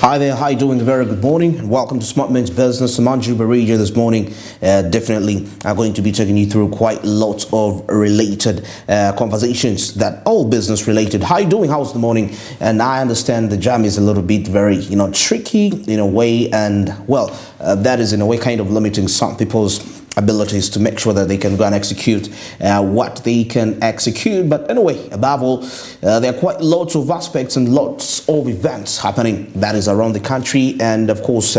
Hi there, how you doing? Very good morning and welcome to Smart Men's Business. Manju Barija this morning. Definitely I'm going to be taking you through quite lots of related conversations that all business related. How you doing? How's the morning? And I understand the jam is a little bit very, tricky in a way, and well, that is in a way kind of limiting some people's abilities to make sure that they can go and execute what they can execute. But anyway, above all, there are quite lots of aspects and lots of events happening that is around the country, and of course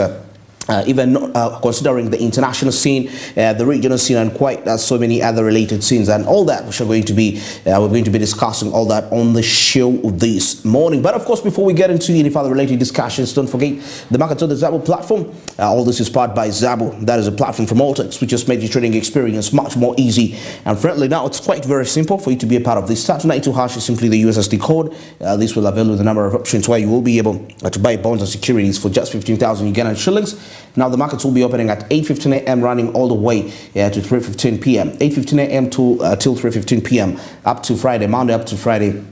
even considering the international scene, the regional scene, and quite so many other related scenes and all that, which are going to be we're going to be discussing all that on the show this morning. But of course, before we get into any further related discussions, don't forget the Market on the Zabo platform. All this is powered by Zabo. That is a platform from Altex, which has made your trading experience much more easy and friendly. Now it's quite very simple for you to be a part of this. *92# is simply the USSD code. This will avail you with a number of options where you will be able to buy bonds and securities for just 15,000 Ugandan shillings. Now the markets will be opening at 8:15 a.m. running all the way to 3:15 p.m. 8:15 a.m. to till 3:15 p.m. up to Friday, Monday up to Friday.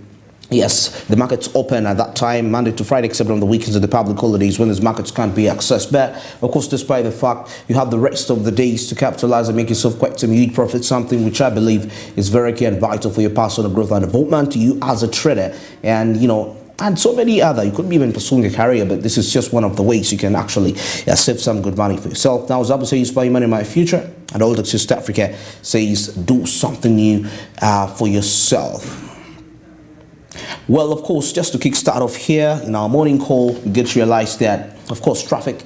Yes, the markets open at that time, Monday to Friday, except on the weekends and the public holidays when these markets can't be accessed. But of course, despite the fact you have the rest of the days to capitalize and make yourself quite some huge profit, something which I believe is very key and vital for your personal growth and development, you as a trader, and and so many other. You could be even pursuing a career, but this is just one of the ways you can actually save some good money for yourself. Now, Zabo says, buy money in my future, and Altex East Africa says, do something new for yourself. Well, of course, just to kick start off here in our morning call, we get to realize that, of course, traffic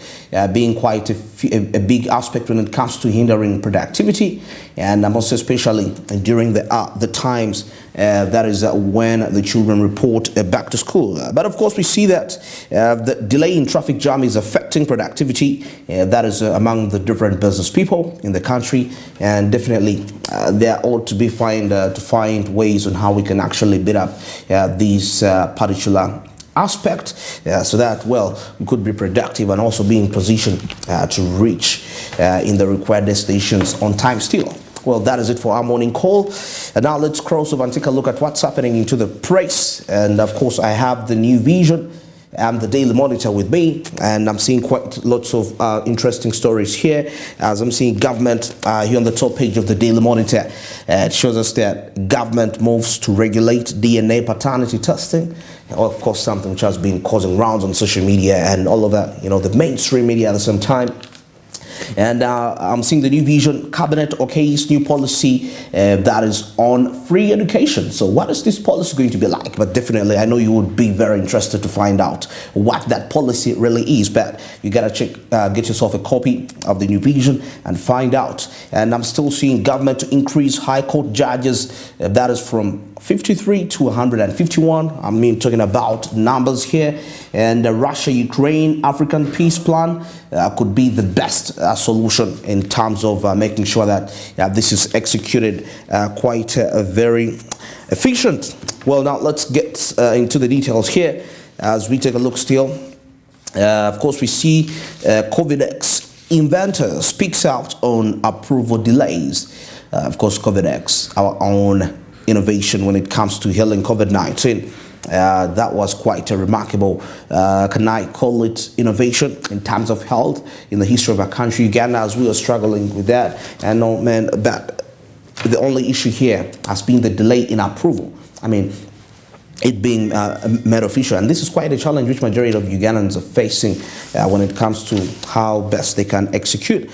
being quite a big aspect when it comes to hindering productivity, and most especially during the times that is when the children report back to school. But of course, we see that the delay in traffic jam is affecting productivity. That is among the different business people in the country, and definitely there ought to be to find ways on how we can actually beat up these particular aspect so that, well, we could be productive and also be in position to reach in the required destinations on time still. Well, that is it for our morning call. And now let's cross over and take a look at what's happening into the press. And of course, I have the New Vision and the Daily Monitor with me, and I'm seeing quite lots of interesting stories here. As I'm seeing government here on the top page of the Daily Monitor, it shows us that government moves to regulate DNA paternity testing. Of course, something which has been causing rounds on social media and all of that, the mainstream media at the same time. And I'm seeing the New Vision cabinet okays new policy that is on free education. So what is this policy going to be like? But definitely, I know you would be very interested to find out what that policy really is. But you gotta get yourself a copy of the New Vision and find out. And I'm still seeing government to increase high court judges. That is from 53 to 151. I mean, talking about numbers here. And the Russia-Ukraine African peace plan could be the best solution in terms of making sure that this is executed quite very efficient. Well, now let's get into the details here as we take a look still. Of course, we see COVID-X inventor speaks out on approval delays. Of course, COVID-X, our own innovation when it comes to healing COVID-19. That was quite a remarkable, can I call it, innovation in terms of health in the history of our country, Uganda, as we are struggling with that. And no, man, but the only issue here has been the delay in approval. I mean, it being made official, and this is quite a challenge which majority of Ugandans are facing when it comes to how best they can execute.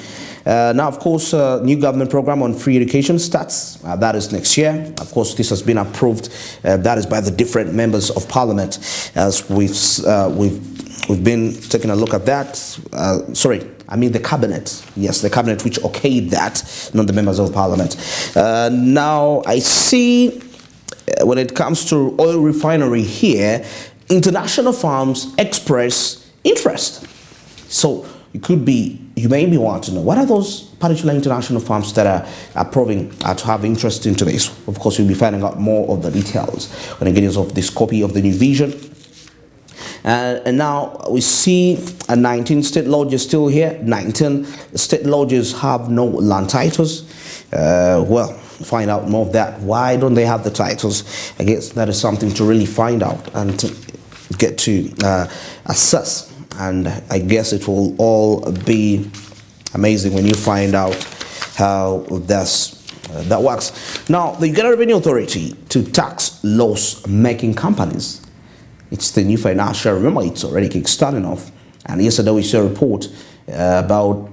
Now, of course, new government program on free education starts. That is next year. Of course, this has been approved. That is by the different members of parliament. As we've been taking a look at that. Sorry, I mean the cabinet. Yes, the cabinet which okayed that, not the members of parliament. Now, I see when it comes to oil refinery here, international firms express interest. So you may be wanting to know, what are those particular international firms that are proving to have interest into this? Of course, you'll be finding out more of the details when you get yourself this copy of the New Vision. And now we see 19 state lodges still here. 19 state lodges have no land titles. Well, find out more of that. Why don't they have the titles? I guess that is something to really find out and to get to assess and I guess it will all be amazing when you find out how that works. Now, the Uganda Revenue Authority to tax loss-making companies. It's the new financial. Remember, it's already kick-starting off. And yesterday we saw a report about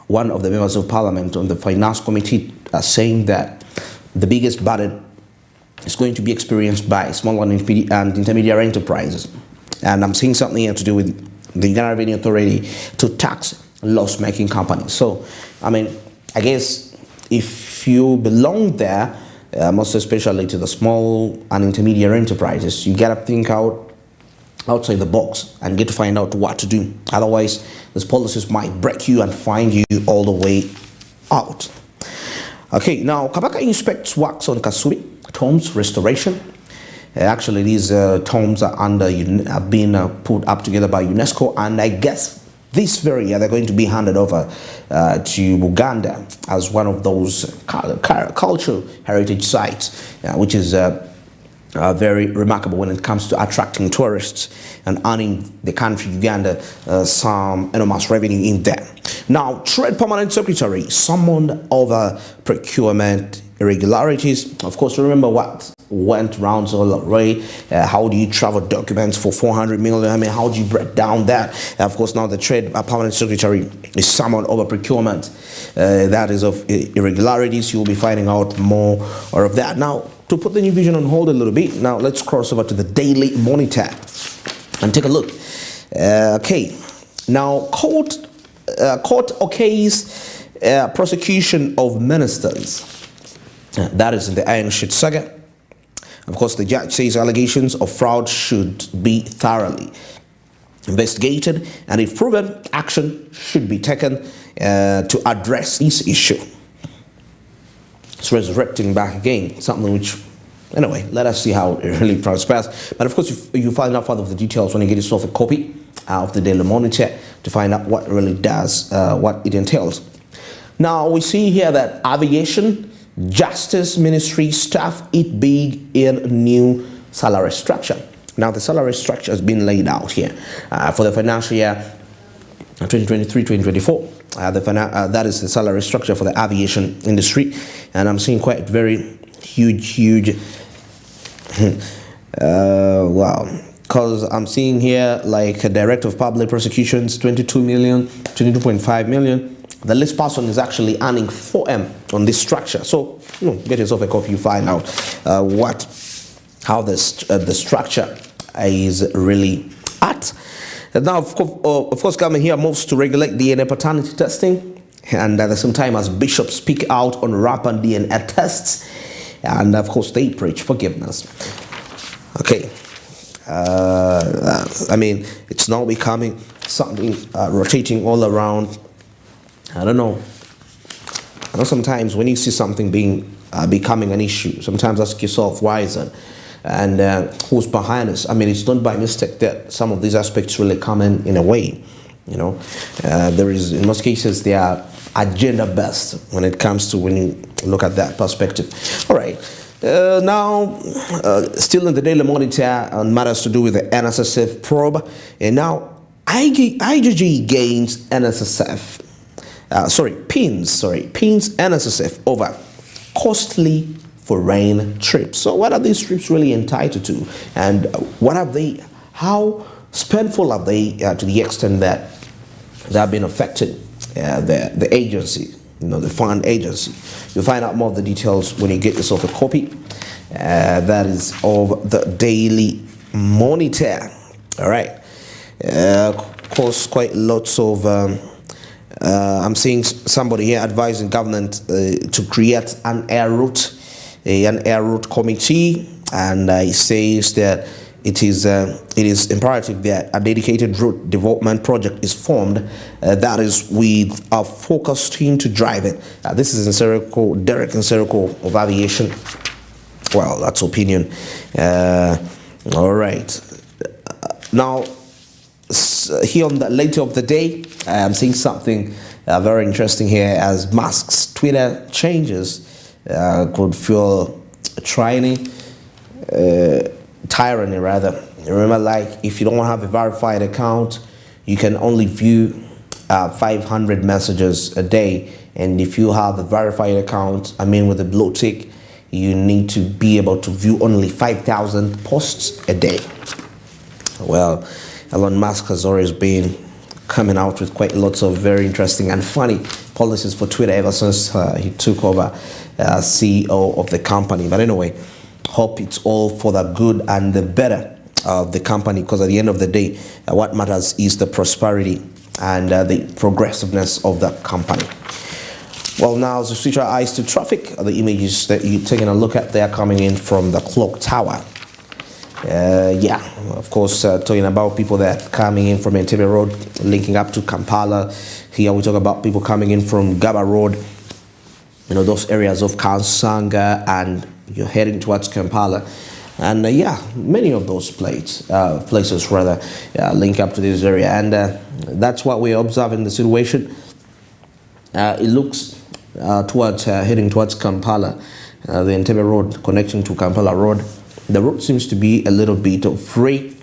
one of the members of parliament on the finance committee saying that the biggest burden is going to be experienced by small and intermediate enterprises. And I'm seeing something here to do with the Uganda Revenue Authority to tax loss-making companies. So, I mean, I guess if you belong there, most especially to the small and intermediate enterprises, you gotta think outside the box and get to find out what to do. Otherwise, these policies might break you and find you all the way out. Okay, now Kabaka inspects works on Kasuri tombs restoration. Actually, these tombs are have been put up together by UNESCO, and I guess this very year they're going to be handed over to Uganda as one of those cultural heritage sites, which is very remarkable when it comes to attracting tourists and earning the country Uganda some enormous revenue in there. Now, Trade Permanent Secretary summoned over procurement irregularities. Of course, remember what went round all the way. How do you travel documents for 400 million? I mean, how do you break down that? Of course, now the Trade Permanent Secretary is summoned over procurement. That is of irregularities. You'll be finding out more of that. Now, to put the new vision on hold a little bit, now let's cross over to the Daily Monitor and take a look. Okay, now court okays prosecution of ministers. That is in the Iron Sheet saga. Of course, the judge says allegations of fraud should be thoroughly investigated, and if proven, action should be taken to address this issue. It's resurrecting back again, something which, anyway, let us see how it really transpires. But of course, you find out further of the details when you get yourself a copy of the Daily Monitor to find out what it really does, what it entails. Now, we see here that aviation, Justice Ministry staff eat big in new salary structure. Now, the salary structure has been laid out here for the financial year 2023-2024. That is the salary structure for the aviation industry, and I'm seeing quite very huge wow, because I'm seeing here like a Director of Public Prosecutions 22 million, 22.5 million. The least person is actually earning 4M on this structure. So get yourself a copy, you find out how the structure is really at. And now, of course, government here moves to regulate DNA paternity testing, and at the same time as bishops speak out on rampant DNA tests, and of course they preach forgiveness. Okay, I mean, it's now becoming something rotating all around. I don't know. I know sometimes when you see something becoming an issue, sometimes ask yourself, why is it? And who's behind us? I mean, it's not by mistake that some of these aspects really come in a way. You know, there is, in most cases, they are agenda-based when it comes to when you look at that perspective. All right. Now, still in the Daily Monitor on matters to do with the NSSF probe, and now IGG gains NSSF. Pins NSSF over costly foreign trips. So what are these trips really entitled to, and what have they? How spendful are they to the extent that they have been affected? The agency, the fund agency. You'll find out more of the details when you get yourself a copy. That is of the Daily Monitor. All right. Of course, quite lots of. I'm seeing somebody here advising government to create an air route committee, and he says that it is imperative that a dedicated route development project is formed that is with a focused team to drive it. This is Derek Nsereko of Aviation. Well, that's opinion. All right. Now, here on the later of the day, I'm seeing something very interesting here as Musk's Twitter changes could feel tyranny rather. Remember, like, if you don't have a verified account you can only view 500 messages a day, and if you have a verified account, with a blue tick, you need to be able to view only 5,000 posts a day. Well, Elon Musk has always been coming out with quite lots of very interesting and funny policies for Twitter ever since he took over CEO of the company. But anyway, hope it's all for the good and the better of the company, because at the end of the day, what matters is the prosperity and the progressiveness of the company. Well, now as we switch our eyes to traffic, the images that you're taking a look at, they are coming in from the clock tower. Of course, talking about people that are coming in from Entebbe Road, linking up to Kampala. Here we talk about people coming in from Gaba Road, those areas of Kansanga, and you're heading towards Kampala. And many of those places link up to this area. And that's what we're observing the situation. It looks heading towards Kampala, the Entebbe Road connecting to Kampala Road. The road seems to be a little bit free.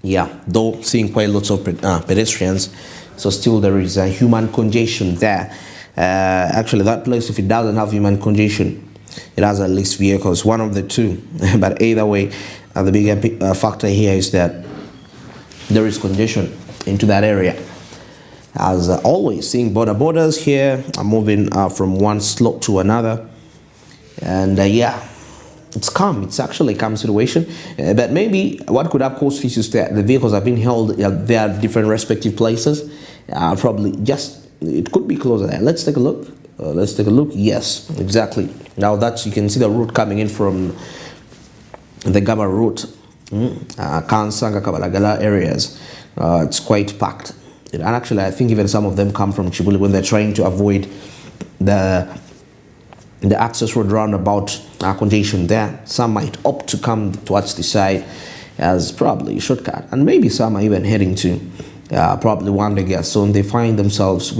Though seeing quite lots of pedestrians, so still there is a human congestion there. Actually, that place, if it doesn't have human congestion, it has at least vehicles, one of the two. But either way, the bigger factor here is that there is congestion into that area. As always, seeing borders here are moving from one slot to another. And it's calm. It's actually a calm situation. But maybe what could have caused this is that the vehicles have been held their different respective places. Probably it could be closer there. Let's take a look. Yes, exactly. Now you can see the route coming in from the Gaba route, Kansanga, Kabalagala areas. It's quite packed. And actually, I think even some of them come from Chibuli when they're trying to avoid the access road roundabout congestion there. Some might opt to come towards the side as probably a shortcut, and maybe some are even heading to probably Wandega soon. They find themselves